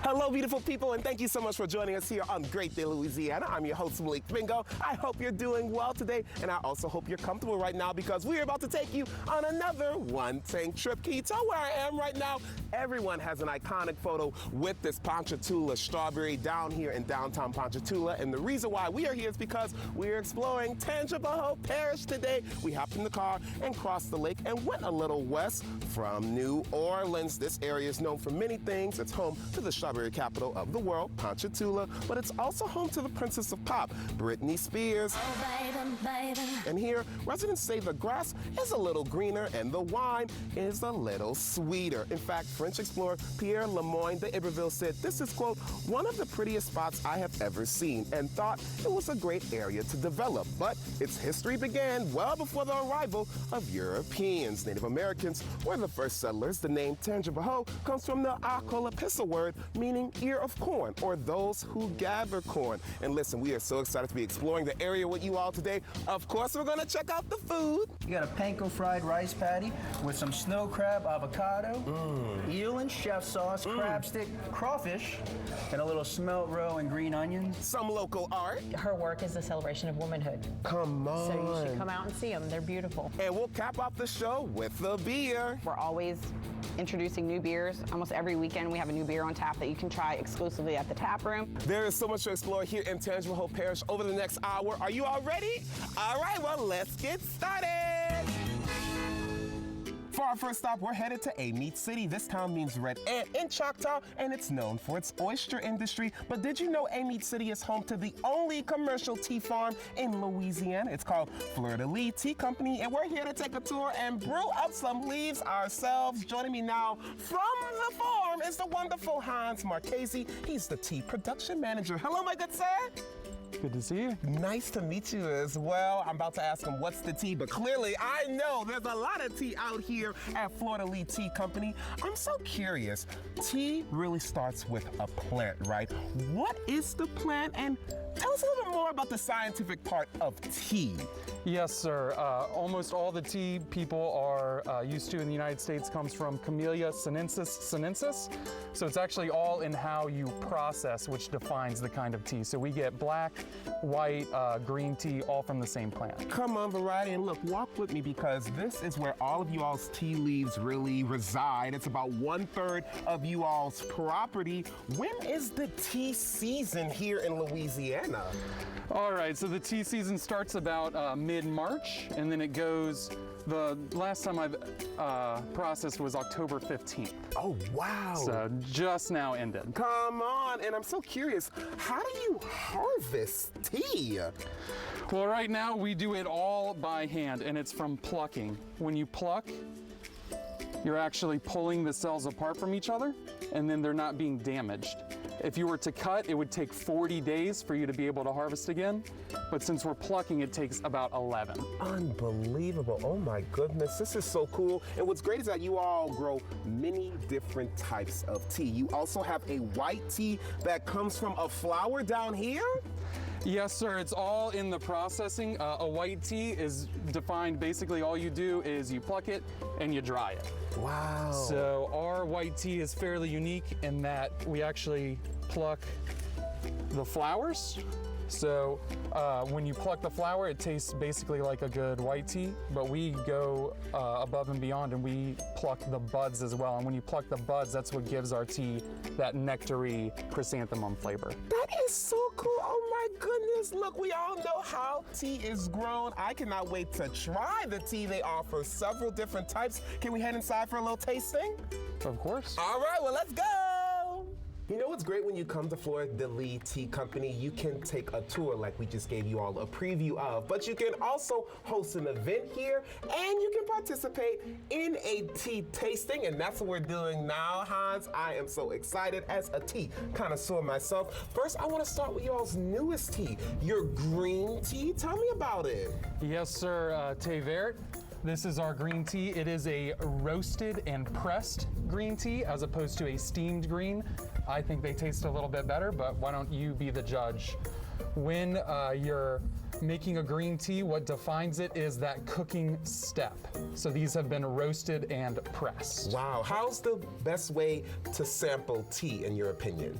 Hello, beautiful people, and thank you so much for joining us here on Great Day, Louisiana. I'm your host, Malik Bingo. I hope you're doing well today, and I also hope you're comfortable right now because we're about to take you on another one-tank trip. Can you tell where I am right now? Everyone has an iconic photo with this Ponchatoula strawberry down here in downtown Ponchatoula, and the reason why we are here is because we're exploring Tangipahoa Parish today. We hopped in the car and crossed the lake and went a little west from New Orleans. This area is known for many things. It's home to the strawberry capital of the world, Ponchatoula, but it's also home to the Princess of Pop, Britney Spears. Oh, baby, baby. And here, residents say the grass is a little greener and the wine is a little sweeter. In fact, French explorer Pierre Lemoyne de Iberville said this is, quote, one of the prettiest spots I have ever seen, and thought it was a great area to develop. But its history began well before the arrival of Europeans. Native Americans were the first settlers. The name Tangipahoa comes from the Akolapissa word meaning ear of corn, or those who gather corn. And listen, we are so excited to be exploring the area with you all today. Of course, we're gonna check out the food. You got a panko fried rice patty with some snow crab, avocado, eel and chef sauce, crab stick, crawfish, and a little smelt roe and green onions. Some local art. Her work is a celebration of womanhood. Come on. So you should come out and see them. They're beautiful. And we'll cap off the show with the beer. We're always introducing new beers. Almost every weekend we have a new beer on tap that you can try exclusively at the tap room. There is so much to explore here in Tangipahoa Parish over the next hour. Are you all ready? All right, well, let's get started. For our first stop, we're headed to Amite City. This town means red ant in Choctaw, and it's known for its oyster industry. But did you know Amite City is home to the only commercial tea farm in Louisiana? It's called Fleur Tea Company, and we're here to take a tour and brew up some leaves ourselves. Joining me now from the farm is the wonderful Hans Marchese. He's the tea production manager. Hello, my good sir. Good to see you. Nice to meet you as well. I'm about to ask him what's the tea, but clearly I know there's a lot of tea out here at Fleur Tea Company. I'm so curious. Tea really starts with a plant, right? What is the plant? And tell us a little bit more about the scientific part of tea. Yes, sir. Almost all the tea people are used to in the United States comes from Camellia sinensis. So it's actually all in how you process, which defines the kind of tea. So we get black, white, green tea, all from the same plant. Come on, variety, and look, walk with me because this is where all of you all's tea leaves really reside. It's about 1/3 of you all's property. When is the tea season here in Louisiana? All right, so the tea season starts about mid-March, and then it goes, the last time I've processed was October 15th. Oh, wow. So just now ended. Come on, and I'm so curious, how do you harvest tea? Well, right now we do it all by hand, and it's from plucking. When you pluck, you're actually pulling the cells apart from each other, and then they're not being damaged. If you were to cut, it would take 40 days for you to be able to harvest again. But since we're plucking, it takes about 11. Unbelievable. Oh my goodness, this is so cool. And what's great is that you all grow many different types of tea. You also have a white tea that comes from a flower down here? Yes, sir, it's all in the processing. A white tea is defined, basically all you do is you pluck it and you dry it. Wow. So our white tea is fairly unique in that we actually pluck the flowers. So when you pluck the flower, it tastes basically like a good white tea, but we go above and beyond and we pluck the buds as well. And when you pluck the buds, that's what gives our tea that nectary chrysanthemum flavor. That is so cool. Oh my goodness. Look, we all know how tea is grown. I cannot wait to try the tea. They offer several different types. Can we head inside for a little tasting? Of course. All right, well, let's go. You know what's great when you come to Fleur Tea Company? You can take a tour like we just gave you all a preview of, but you can also host an event here and you can participate in a tea tasting, and that's what we're doing now, Hans. I am so excited as a tea connoisseur myself. First, I want to start with y'all's newest tea, your green tea. Tell me about it. Yes, sir, Thé Vert. This is our green tea. It is a roasted and pressed green tea as opposed to a steamed green. I think they taste a little bit better, but why don't you be the judge? when you're making a green tea, what defines it is that cooking step. So these have been roasted and pressed. Wow, how's the best way to sample tea in your opinion?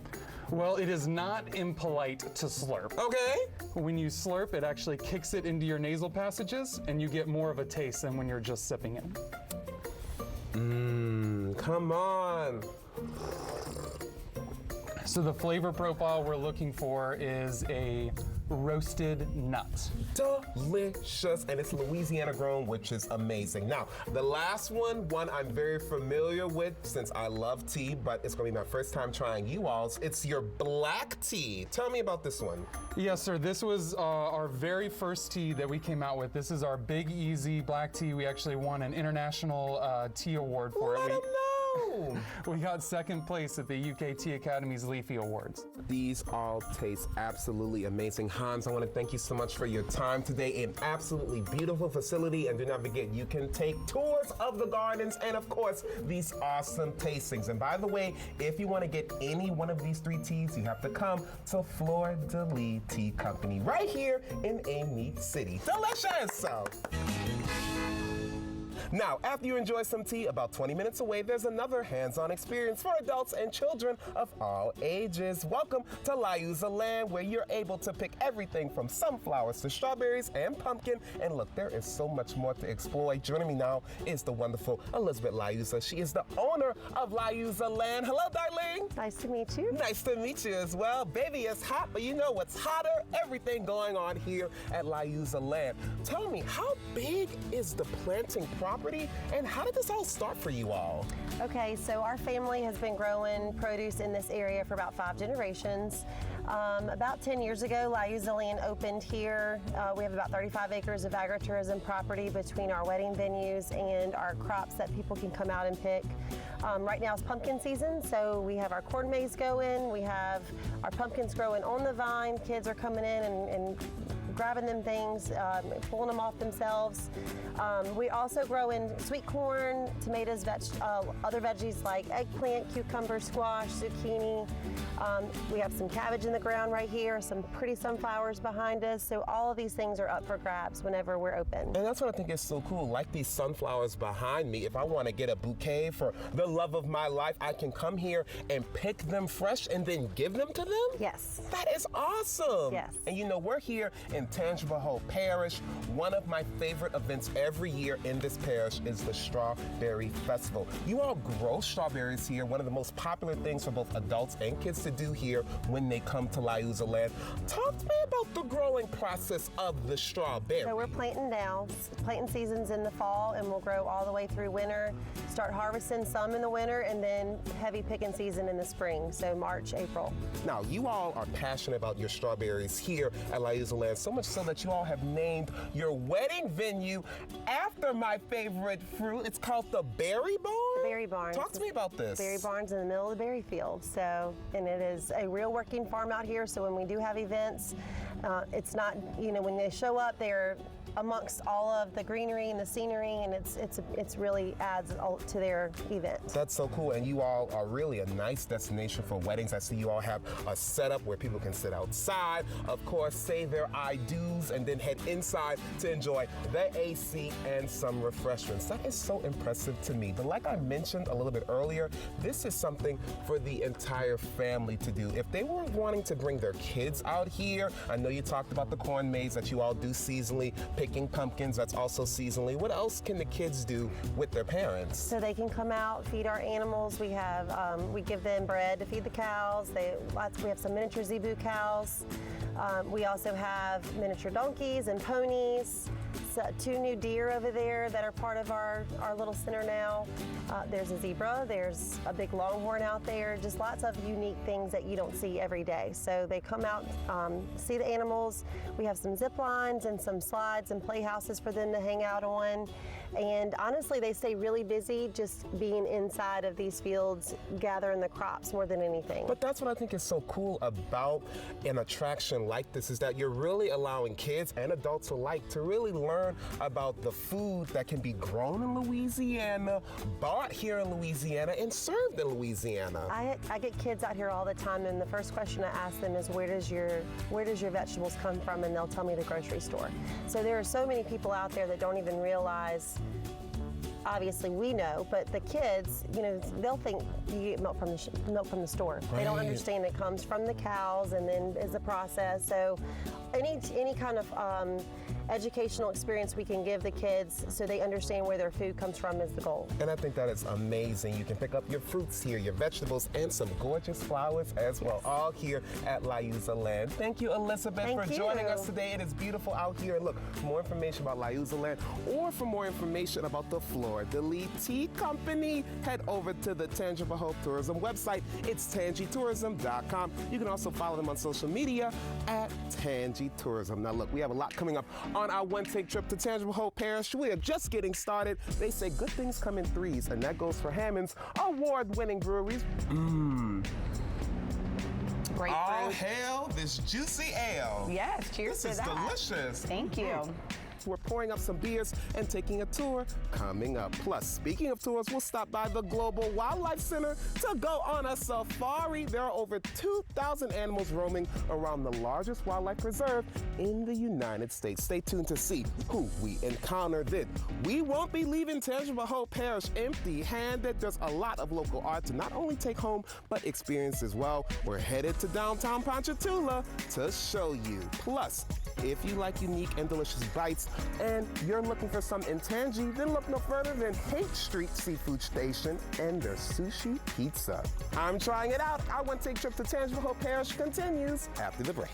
Well, it is not impolite to slurp. Okay. When you slurp, it actually kicks it into your nasal passages, and you get more of a taste than when you're just sipping it. Come on. So the flavor profile we're looking for is a roasted nut. Delicious, and it's Louisiana grown, which is amazing. Now, the last one I'm very familiar with since I love tea, but it's gonna be my first time trying you all's. It's your black tea. Tell me about this one. Yes, sir. This was our very first tea that we came out with. This is our Big Easy black tea. We actually won an international tea award for Let it. them know. We got second place at the UK Tea Academy's Leafy Awards. These all taste absolutely amazing. Hans, I want to thank you so much for your time today. An absolutely beautiful facility, and do not forget, you can take tours of the gardens and, of course, these awesome tastings. And by the way, if you want to get any one of these 3 teas, you have to come to Fleur Tea Company right here in Amite City. Delicious! So. Now, after you enjoy some tea, about 20 minutes away, there's another hands-on experience for adults and children of all ages. Welcome to Liuzza Land, where you're able to pick everything from sunflowers to strawberries and pumpkin. And look, there is so much more to explore. Joining me now is the wonderful Elizabeth Liuzza. She is the owner of Liuzza Land. Hello, darling. Nice to meet you. Nice to meet you as well. Baby, it's hot, but you know what's hotter? Everything going on here at Liuzza Land. Tell me, how big is the planting property, and how did this all start for you all? Okay, so our family has been growing produce in this area for about 5 generations. About 10 years ago, Liuzza Land opened here. We have about 35 acres of agritourism property between our wedding venues and our crops that people can come out and pick. Right now it's pumpkin season, so we have our corn maze going. We have our pumpkins growing on the vine. Kids are coming in and grabbing them things, pulling them off themselves. We also grow in sweet corn, tomatoes, other veggies like eggplant, cucumber, squash, zucchini. We have some cabbage in the ground right here, some pretty sunflowers behind us. So all of these things are up for grabs whenever we're open. And that's what I think is so cool. Like these sunflowers behind me, if I want to get a bouquet for the love of my life, I can come here and pick them fresh and then give them to them? Yes. That is awesome. Yes. And you know, we're here in Tangipahoa Parish. One of my favorite events every year in this parish is the Strawberry Festival. You all grow strawberries here, one of the most popular things for both adults and kids to do here when they come to Liuzza Land. Talk to me about the growing process of the strawberry. So we're planting now. Planting season's in the fall, and we'll grow all the way through winter. Start harvesting some in the winter, and then heavy picking season in the spring, so March, April. Now, you all are passionate about your strawberries here at Liuzza Land, so much so that you all have named your wedding venue after my favorite fruit. It's called the Berry Barn? Berry Barn. Talk to me about this. Berry Barn's in the middle of the berry field, and it is a real working farm out here, so when we do have events, it's not, when they show up, they're amongst all of the greenery and the scenery, and it's really adds to their event. That's so cool, and you all are really a nice destination for weddings. I see you all have a setup where people can sit outside, of course, say their I do's, and then head inside to enjoy the AC and some refreshments. That is so impressive to me. But like I mentioned a little bit earlier, this is something for the entire family to do. If they were wanting to bring their kids out here, I know you talked about the corn maze that you all do seasonally, picking pumpkins, that's also seasonally. What else can the kids do with their parents? So they can come out, feed our animals. We have, we give them bread to feed the cows. We have some miniature zebu cows. We also have miniature donkeys and ponies. So 2 new deer over there that are part of our little center now. There's a zebra, there's a big longhorn out there, just lots of unique things that you don't see every day. So they come out, see the animals. We have some zip lines and some slides and playhouses for them to hang out on. And honestly, they stay really busy just being inside of these fields, gathering the crops more than anything. But that's what I think is so cool about an attraction like this, is that you're really allowing kids and adults alike to really learn about the food that can be grown in Louisiana, bought here in Louisiana, and served in Louisiana. I get kids out here all the time, and the first question I ask them is, where does your vegetables come from? And they'll tell me the grocery store. So there are so many people out there that don't even realize. Obviously, we know, but the kids, they'll think you get milk from the store. Right. They don't understand it comes from the cows and then is a process. So, any kind of educational experience we can give the kids so they understand where their food comes from is the goal. And I think that is amazing. You can pick up your fruits here, your vegetables, and some gorgeous flowers as well, all here at Liuzza Land. Thank you, Elizabeth, Thank for you. joining us today. It is beautiful out here. And look, for more information about Liuzza Land, or for more information about the Fleur, the lead tea company, head over to the Tangipahoa Tourism website. It's tangitourism.com. You can also follow them on social media at Tangi Tourism. Now look, we have a lot coming up on our one-take trip to Tangipahoa Parish. We are just getting started. They say good things come in threes, and that goes for Hammond's award-winning breweries. Grapefruit. All hail this juicy ale. Yes, cheers This to is that. delicious. Thank you. We're pouring up some beers and taking a tour coming up. Plus, speaking of tours, we'll stop by the Global Wildlife Center to go on a safari. There are over 2,000 animals roaming around the largest wildlife preserve in the United States. Stay tuned to see who we encounter then. We won't be leaving Tangipahoa Parish empty-handed. There's a lot of local art to not only take home, but experience as well. We're headed to downtown Ponchatoula to show you. Plus, if you like unique and delicious bites and you're looking for some in Tangi, then look no further than Haight Street Seafood Station and their sushi pizza. I'm trying it out. Our one-take trip to Tangipahoa Parish continues after the break.